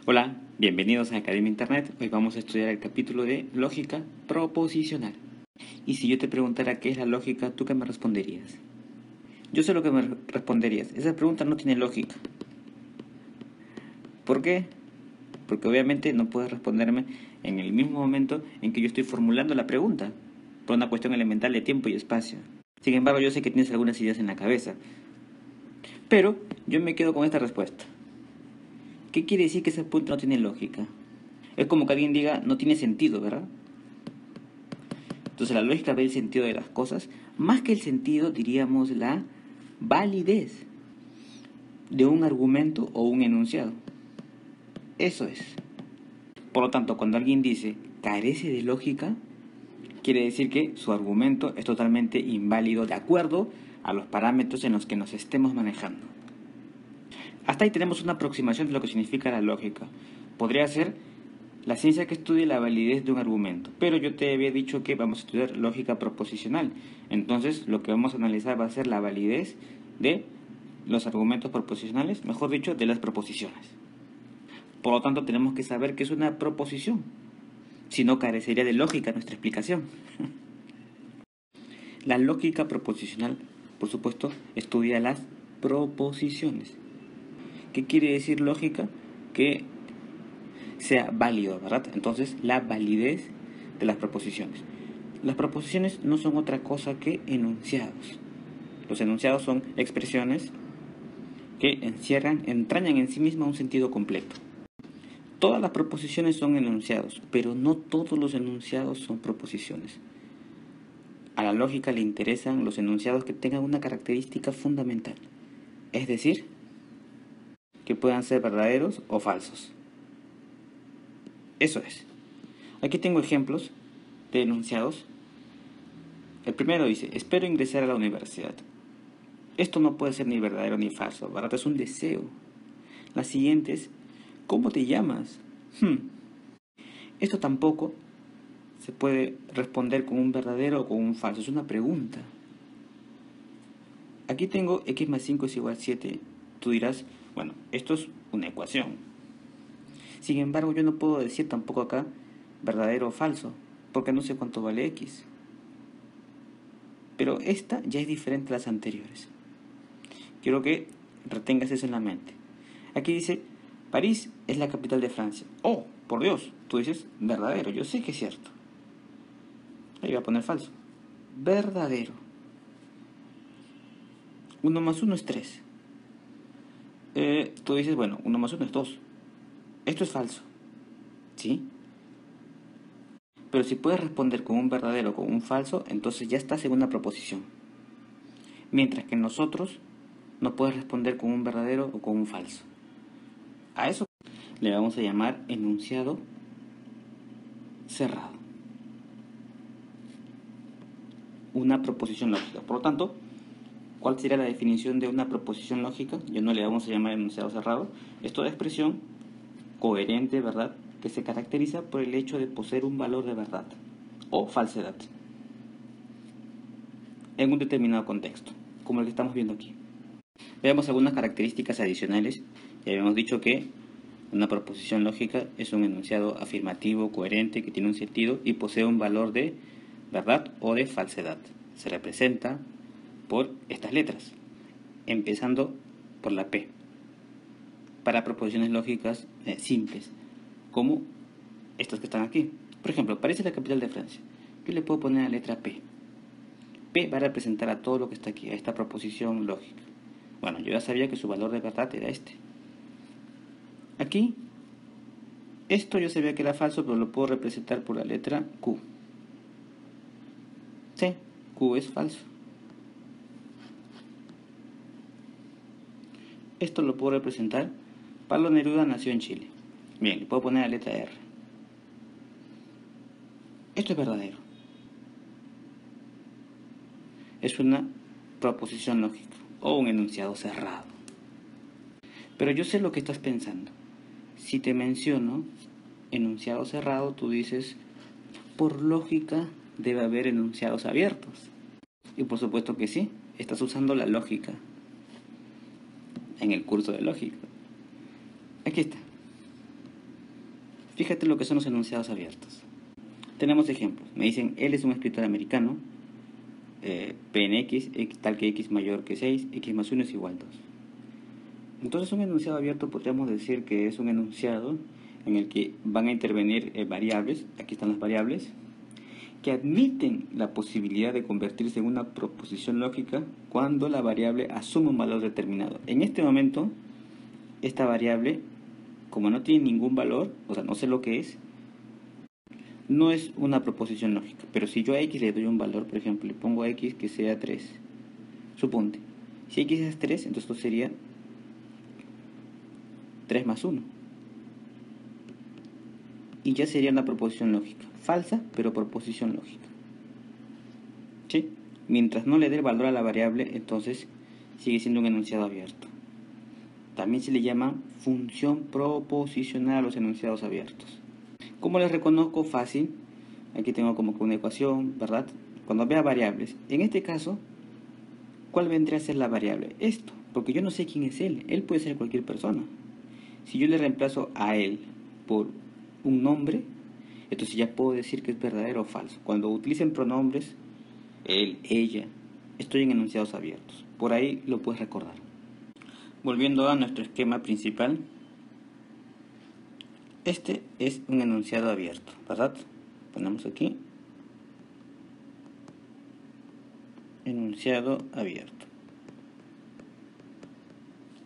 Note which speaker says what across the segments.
Speaker 1: Hola, bienvenidos a Academia Internet. Hoy vamos a estudiar el capítulo de lógica proposicional. Y si yo te preguntara qué es la lógica, ¿tú qué me responderías? Yo sé lo que me responderías. Esa pregunta no tiene lógica. ¿Por qué? Porque obviamente no puedes responderme en el mismo momento en que yo estoy formulando la pregunta, por una cuestión elemental de tiempo y espacio. Sin embargo, yo sé que tienes algunas ideas en la cabeza. Pero yo me quedo con esta respuesta. ¿Qué quiere decir que ese punto no tiene lógica? Es como que alguien diga, no tiene sentido, ¿verdad? Entonces la lógica ve el sentido de las cosas, más que el sentido, diríamos la validez de un argumento o un enunciado. Eso es. Por lo tanto, cuando alguien dice carece de lógica, quiere decir que su argumento es totalmente inválido de acuerdo a los parámetros en los que nos estemos manejando. Hasta ahí tenemos una aproximación de lo que significa la lógica. Podría ser la ciencia que estudia la validez de un argumento, pero yo te había dicho que vamos a estudiar lógica proposicional. Entonces, lo que vamos a analizar va a ser la validez de los argumentos proposicionales, mejor dicho, de las proposiciones. Por lo tanto, tenemos que saber qué es una proposición, si no carecería de lógica nuestra explicación. La lógica proposicional, por supuesto, estudia las proposiciones. ¿Qué quiere decir lógica? Que sea válido, ¿verdad? Entonces, la validez de las proposiciones. Las proposiciones no son otra cosa que enunciados. Los enunciados son expresiones que entrañan en sí mismas un sentido completo. Todas las proposiciones son enunciados, pero no todos los enunciados son proposiciones. A la lógica le interesan los enunciados que tengan una característica fundamental, es decir, que puedan ser verdaderos o falsos. Eso es. Aquí tengo ejemplos de enunciados. El primero dice, espero ingresar a la universidad. Esto no puede ser ni verdadero ni falso, ¿verdad? Es un deseo. La siguiente es, ¿cómo te llamas? Esto tampoco se puede responder con un verdadero o con un falso, es una pregunta. Aquí tengo x más 5 es igual a 7. Tú dirás, bueno, esto es una ecuación. Sin embargo, yo no puedo decir tampoco acá verdadero o falso, porque no sé cuánto vale x. Pero esta ya es diferente a las anteriores. Quiero que retengas eso en la mente. Aquí dice, París es la capital de Francia. Oh, por Dios, tú dices verdadero, yo sé que es cierto. Ahí voy a poner falso. Verdadero. 1 más 1 es 3. Tú dices, bueno, 1 más 1 es 2. Esto es falso. ¿Sí? Pero si puedes responder con un verdadero o con un falso, entonces ya estás en una proposición. Mientras que nosotros no puedes responder con un verdadero o con un falso. A eso le vamos a llamar enunciado cerrado. Una proposición lógica. Por lo tanto, ¿cuál sería la definición de una proposición lógica? Yo no le vamos a llamar enunciado cerrado. Es toda expresión coherente, ¿verdad?, que se caracteriza por el hecho de poseer un valor de verdad o falsedad en un determinado contexto, como el que estamos viendo aquí. Veamos algunas características adicionales. Ya habíamos dicho que una proposición lógica es un enunciado afirmativo, coherente, que tiene un sentido y posee un valor de verdad o de falsedad. Se representa por estas letras, empezando por la P. Para proposiciones lógicas simples, como estas que están aquí. Por ejemplo, París es la capital de Francia. Yo le puedo poner la letra P. P va a representar a todo lo que está aquí, a esta proposición lógica. Bueno, yo ya sabía que su valor de verdad era este. Aquí, esto yo sabía que era falso, pero lo puedo representar por la letra Q. Sí, Q es falso. Esto lo puedo representar. Pablo Neruda nació en Chile. Bien, le puedo poner la letra R. Esto es verdadero. Es una proposición lógica o un enunciado cerrado. Pero yo sé lo que estás pensando. Si te menciono enunciado cerrado, tú dices, por lógica debe haber enunciados abiertos. Y por supuesto que sí, estás usando la lógica en el curso de lógica. Aquí está. Fíjate lo que son los enunciados abiertos. Tenemos ejemplos. Me dicen, él es un escritor americano, P en X, tal que X mayor que 6, X más 1 es igual a 2. Entonces un enunciado abierto podríamos decir que es un enunciado en el que van a intervenir variables, aquí están las variables, que admiten la posibilidad de convertirse en una proposición lógica cuando la variable asume un valor determinado. En este momento, esta variable, como no tiene ningún valor, o sea, no sé lo que es, no es una proposición lógica. Pero si yo a x le doy un valor, por ejemplo, le pongo a x que sea 3, suponte, si x es 3, entonces esto sería 3 más 1. Y ya sería una proposición lógica. Falsa, pero proposición lógica. ¿Sí? Mientras no le dé el valor a la variable, entonces sigue siendo un enunciado abierto. También se le llama función proposicional a los enunciados abiertos. ¿Cómo les reconozco? Fácil. Aquí tengo como que una ecuación, ¿verdad? Cuando vea variables. En este caso, ¿cuál vendría a ser la variable? Esto, porque yo no sé quién es él. Él puede ser cualquier persona. Si yo le reemplazo a él por un nombre, entonces ya puedo decir que es verdadero o falso. Cuando utilicen pronombres, él, ella, estoy en enunciados abiertos. Por ahí lo puedes recordar. Volviendo a nuestro esquema principal, este es un enunciado abierto, ¿verdad? Ponemos aquí enunciado abierto.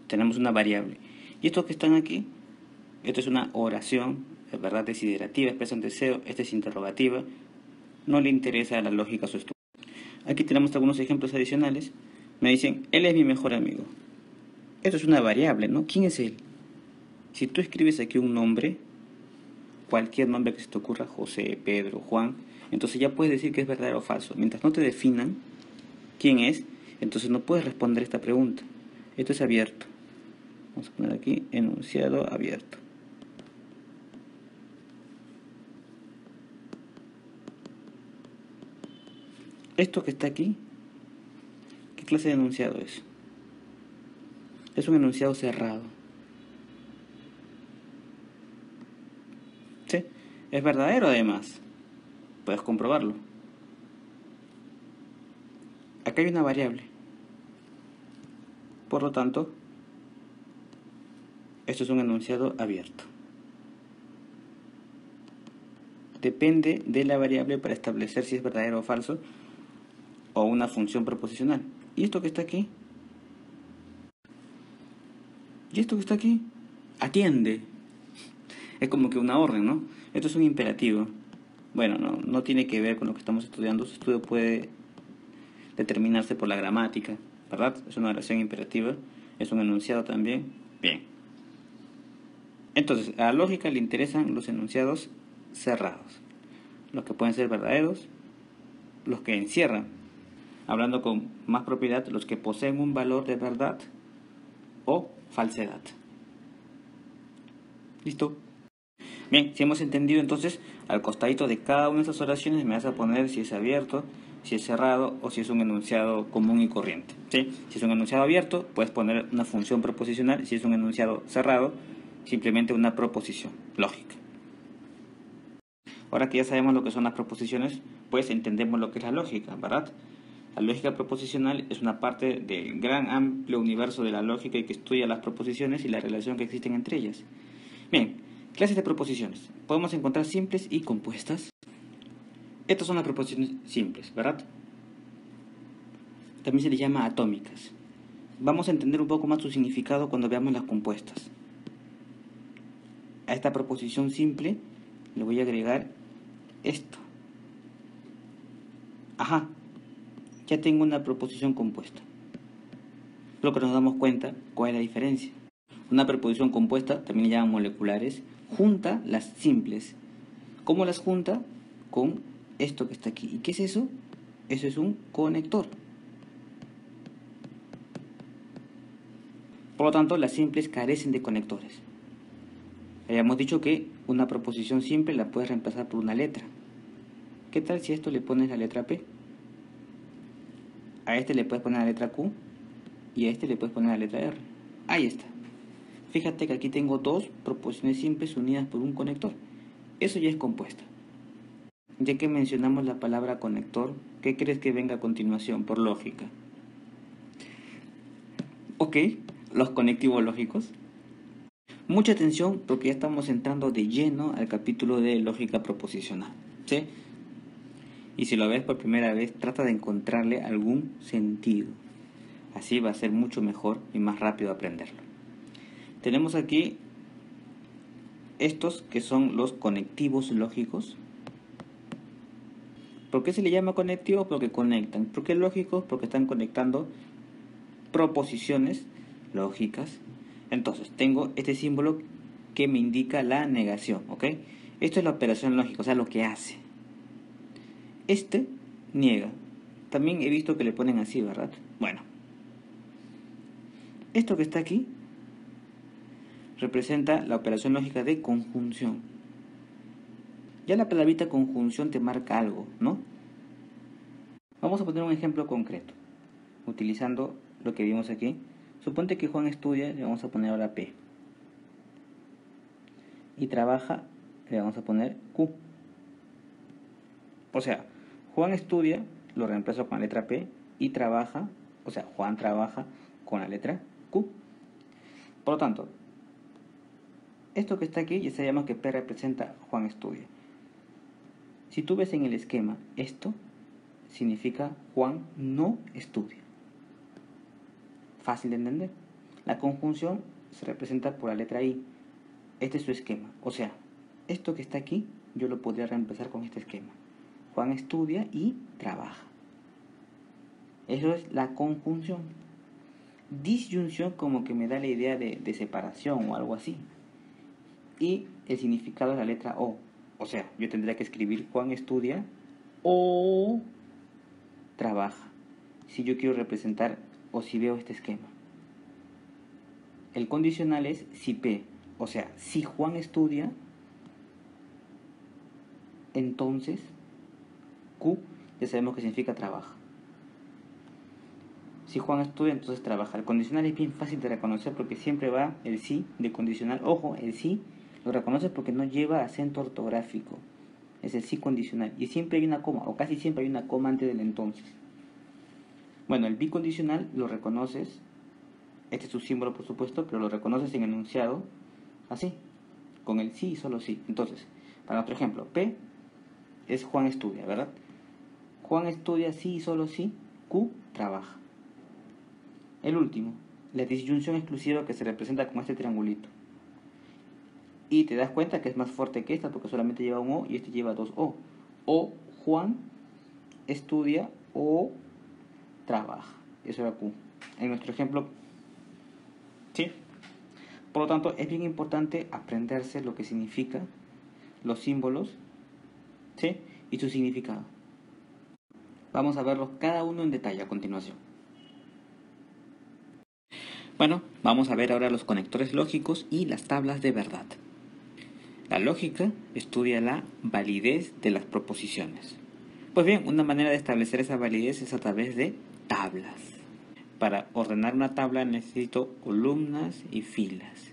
Speaker 1: Tenemos una variable. Y estos que están aquí, esto es una oración, ¿verdad? Desiderativa, expresa un deseo, esta es interrogativa. No le interesa a la lógica su estudio. Aquí tenemos algunos ejemplos adicionales. Me dicen, él es mi mejor amigo. Esto es una variable, ¿no? ¿Quién es él? Si tú escribes aquí un nombre, cualquier nombre que se te ocurra, José, Pedro, Juan, entonces ya puedes decir que es verdadero o falso. Mientras no te definan quién es, entonces no puedes responder esta pregunta. Esto es abierto. Vamos a poner aquí enunciado abierto. Esto que está aquí, ¿qué clase de enunciado es? Es un enunciado cerrado. ¿Sí? Es verdadero además. Puedes comprobarlo. Acá hay una variable. Por lo tanto, esto es un enunciado abierto. Depende de la variable para establecer si es verdadero o falso, o una función proposicional. ¿Y esto que está aquí? ¿Y esto que está aquí? Atiende. Es como que una orden, ¿no? Esto es un imperativo. Bueno, no tiene que ver con lo que estamos estudiando. Su estudio puede determinarse por la gramática, ¿verdad? Es una oración imperativa. Es un enunciado también. Bien. Entonces, a la lógica le interesan los enunciados cerrados. Los que pueden ser verdaderos, los que encierran, hablando con más propiedad, los que poseen un valor de verdad o falsedad. ¿Listo? Bien, si hemos entendido, entonces al costadito de cada una de esas oraciones me vas a poner si es abierto, si es cerrado o si es un enunciado común y corriente. ¿Sí? Si es un enunciado abierto, puedes poner una función proposicional. Si es un enunciado cerrado, simplemente una proposición lógica. Ahora que ya sabemos lo que son las proposiciones, pues entendemos lo que es la lógica, ¿verdad? La lógica proposicional es una parte del gran amplio universo de la lógica y que estudia las proposiciones y la relación que existen entre ellas. Bien, clases de proposiciones. Podemos encontrar simples y compuestas. Estas son las proposiciones simples, ¿verdad? También se les llama atómicas. Vamos a entender un poco más su significado cuando veamos las compuestas. A esta proposición simple le voy a agregar esto. Ajá, ya tengo una proposición compuesta. Lo que nos damos cuenta, ¿cuál es la diferencia? Una proposición compuesta, también le llaman moleculares, junta las simples. ¿Cómo las junta? Con esto que está aquí. ¿Y qué es eso? Eso es un conector. Por lo tanto, las simples carecen de conectores. Habíamos dicho que una proposición simple la puedes reemplazar por una letra. ¿Qué tal si a esto le pones la letra P? A este le puedes poner la letra Q y a este le puedes poner la letra R. Ahí está. Fíjate que aquí tengo dos proposiciones simples unidas por un conector. Eso ya es compuesta. Ya que mencionamos la palabra conector, ¿qué crees que venga a continuación por lógica? Ok, los conectivos lógicos. Mucha atención porque ya estamos entrando de lleno al capítulo de lógica proposicional, ¿sí? Y si lo ves por primera vez, trata de encontrarle algún sentido. Así va a ser mucho mejor y más rápido aprenderlo. Tenemos aquí estos que son los conectivos lógicos. ¿Por qué se le llama conectivos? Porque conectan. ¿Por qué lógicos? Porque están conectando proposiciones lógicas. Entonces, tengo este símbolo que me indica la negación, ¿ok? Esto es la operación lógica, o sea, lo que hace. Este niega. También he visto que le ponen así, ¿verdad? Bueno. Esto que está aquí representa la operación lógica de conjunción. Ya la palabrita conjunción te marca algo, ¿no? Vamos a poner un ejemplo concreto, utilizando lo que vimos aquí. Suponte que Juan estudia, le vamos a poner ahora P. Y trabaja, le vamos a poner Q. O sea, Juan estudia, lo reemplazo con la letra P, y trabaja, o sea, Juan trabaja con la letra Q. Por lo tanto, esto que está aquí ya se llama que P representa Juan estudia. Si tú ves en el esquema, esto significa Juan no estudia. Fácil de entender. La conjunción se representa por la letra I. Este es su esquema. O sea, esto que está aquí, yo lo podría reemplazar con este esquema. Juan estudia y trabaja. Eso es la conjunción. Disyunción como que me da la idea de separación o algo así. Y el significado es la letra O. O sea, yo tendría que escribir Juan estudia o trabaja. Si yo quiero representar o si veo este esquema. El condicional es si P. O sea, si Juan estudia, entonces Q ya sabemos que significa trabaja. Si Juan estudia, entonces trabaja. El condicional es bien fácil de reconocer porque siempre va el sí de condicional. Ojo, el sí lo reconoces porque no lleva acento ortográfico. Es el sí condicional. Y siempre hay una coma, o casi siempre hay una coma antes del entonces. Bueno, el bicondicional lo reconoces. Este es su símbolo, por supuesto, pero lo reconoces en enunciado así, con el sí y solo sí. Entonces, para otro ejemplo, P es Juan estudia, ¿verdad? Juan estudia sí y solo sí. Q trabaja. El último, la disyunción exclusiva que se representa con este triangulito. Y te das cuenta que es más fuerte que esta porque solamente lleva un O y este lleva dos O. O Juan estudia o trabaja. Eso era Q. En nuestro ejemplo, ¿sí? Por lo tanto, es bien importante aprenderse lo que significa los símbolos, ¿sí? Y su significado. Vamos a verlos cada uno en detalle a continuación. Bueno, vamos a ver ahora los conectores lógicos y las tablas de verdad. La lógica estudia la validez de las proposiciones. Pues bien, una manera de establecer esa validez es a través de tablas. Para ordenar una tabla necesito columnas y filas.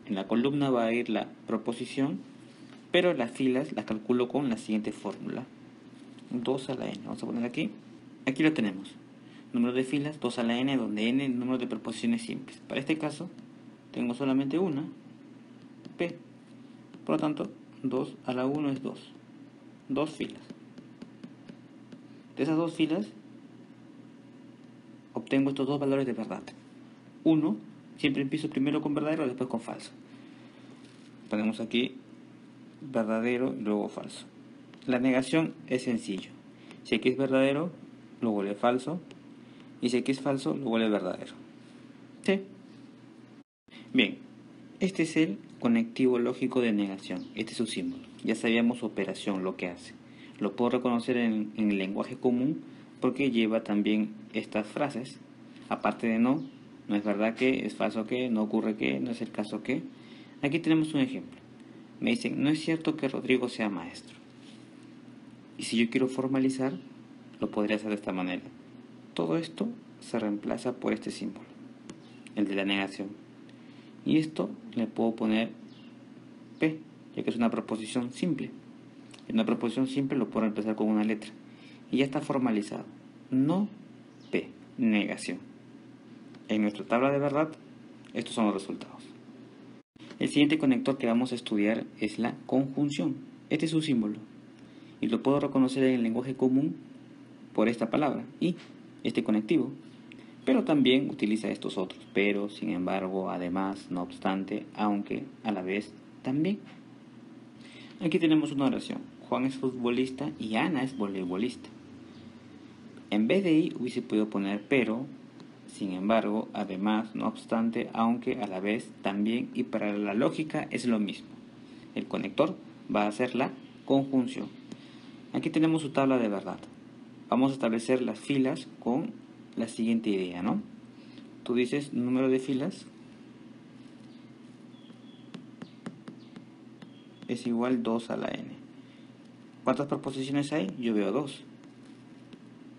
Speaker 1: En la columna va a ir la proposición, pero las filas las calculo con la siguiente fórmula. 2 a la n. Vamos a poner aquí. Aquí lo tenemos. Número de filas, 2 a la n, donde n es el número de proposiciones simples. Para este caso, tengo solamente una, p. Por lo tanto, 2 a la 1 es 2. 2 filas. De esas 2 filas, obtengo estos dos valores de verdad. 1, siempre empiezo primero con verdadero, después con falso. Ponemos aquí verdadero y luego falso. La negación es sencillo. Si aquí es verdadero, lo vuelve falso. Y si aquí es falso, lo vuelve verdadero. ¿Sí? Bien, este es el conectivo lógico de negación. Este es su símbolo. Ya sabíamos su operación, lo que hace. Lo puedo reconocer en el lenguaje común porque lleva también estas frases. Aparte de no, no es verdad que, es falso que, no ocurre que, no es el caso que. Aquí tenemos un ejemplo. Me dicen, no es cierto que Rodrigo sea maestro. Y si yo quiero formalizar, lo podría hacer de esta manera. Todo esto se reemplaza por este símbolo, el de la negación. Y esto le puedo poner P. ya que es una proposición simple. En una proposición simple lo puedo empezar con una letra. Y ya está formalizado. No P, negación. En nuestra tabla de verdad, estos son los resultados. El siguiente conector que vamos a estudiar es la conjunción. Este es su símbolo. Y lo puedo reconocer en el lenguaje común por esta palabra, y este conectivo. Pero también utiliza estos otros. Pero, sin embargo, además, no obstante, aunque, a la vez, también. Aquí tenemos una oración. Juan es futbolista y Ana es voleibolista. En vez de y hubiese podido poner pero, sin embargo, además, no obstante, aunque, a la vez, también, y para la lógica es lo mismo. El conector va a ser la conjunción. Aquí tenemos su tabla de verdad. Vamos a establecer las filas con la siguiente idea, ¿no? Tú dices número de filas es igual 2 a la n. ¿Cuántas proposiciones hay? Yo veo 2.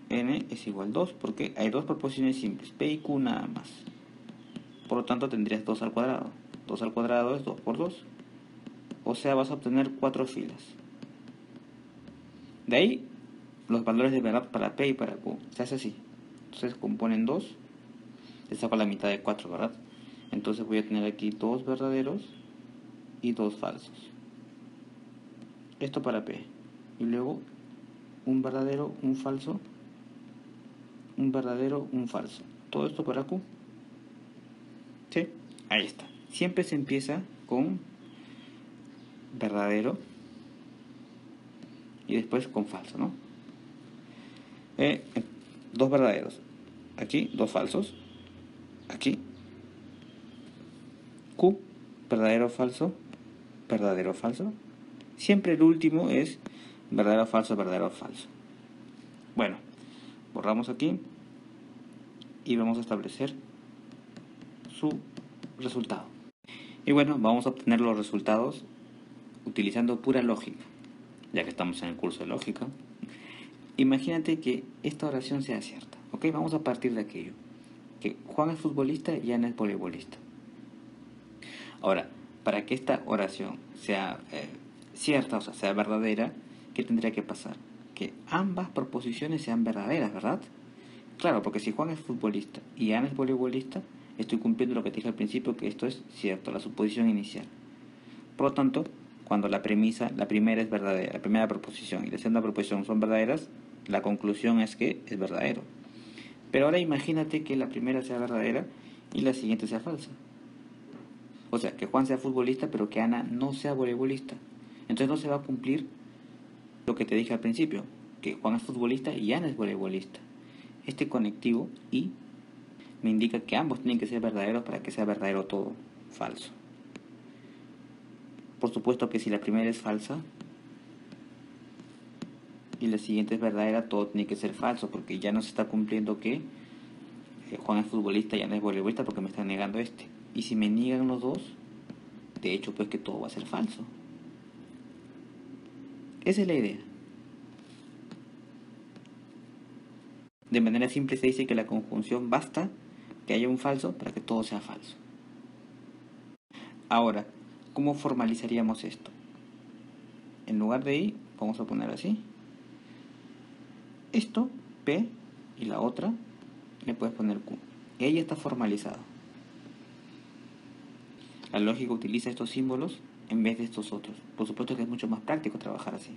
Speaker 1: N es igual 2 porque hay dos proposiciones simples, P y Q nada más. Por lo tanto tendrías 2 al cuadrado. 2 al cuadrado es 2 por 2. O sea, vas a obtener 4 filas. De ahí, los valores de verdad para P y para Q. Se hace así. Entonces componen 2. Le saco la mitad de 4, ¿verdad? Entonces voy a tener aquí 2 verdaderos y 2 falsos. Esto para P. Y luego un verdadero, un falso, un verdadero, un falso. Todo esto para Q. ¿Sí? Ahí está. Siempre se empieza con verdadero y después con falso, ¿no? Dos verdaderos. Aquí, dos falsos. Aquí. Q, verdadero, falso, verdadero, falso. Siempre el último es verdadero, falso, verdadero, falso. Bueno, borramos aquí y vamos a establecer su resultado. Y bueno, vamos a obtener los resultados utilizando pura lógica, ya que estamos en el curso de lógica. Imagínate que esta oración sea cierta, ¿ok? Vamos a partir de aquello, que Juan es futbolista y Ana es voleibolista. Ahora, para que esta oración sea cierta, o sea, sea verdadera, ¿qué tendría que pasar? Que ambas proposiciones sean verdaderas, ¿verdad? Claro, porque si Juan es futbolista y Ana es voleibolista, estoy cumpliendo lo que te dije al principio, que esto es cierto, la suposición inicial. Por lo tanto, cuando la primera es verdadera, la primera proposición y la segunda proposición son verdaderas, la conclusión es que es verdadero. Pero ahora imagínate que la primera sea verdadera y la siguiente sea falsa. O sea, que Juan sea futbolista, pero que Ana no sea voleibolista. Entonces no se va a cumplir lo que te dije al principio, que Juan es futbolista y Ana es voleibolista. Este conectivo y me indica que ambos tienen que ser verdaderos para que sea verdadero todo falso. Por supuesto que si la primera es falsa y la siguiente es verdadera, todo tiene que ser falso, porque ya no se está cumpliendo que Juan es futbolista y Ana es voleibolista, porque me están negando este. Y si me niegan los dos, de hecho pues que todo va a ser falso. Esa es la idea. De manera simple se dice que la conjunción basta que haya un falso para que todo sea falso. Ahora, ¿cómo formalizaríamos esto? En lugar de i, vamos a poner así. Esto, P, y la otra, le puedes poner Q. Y ahí está formalizado. La lógica utiliza estos símbolos en vez de estos otros. Por supuesto que es mucho más práctico trabajar así.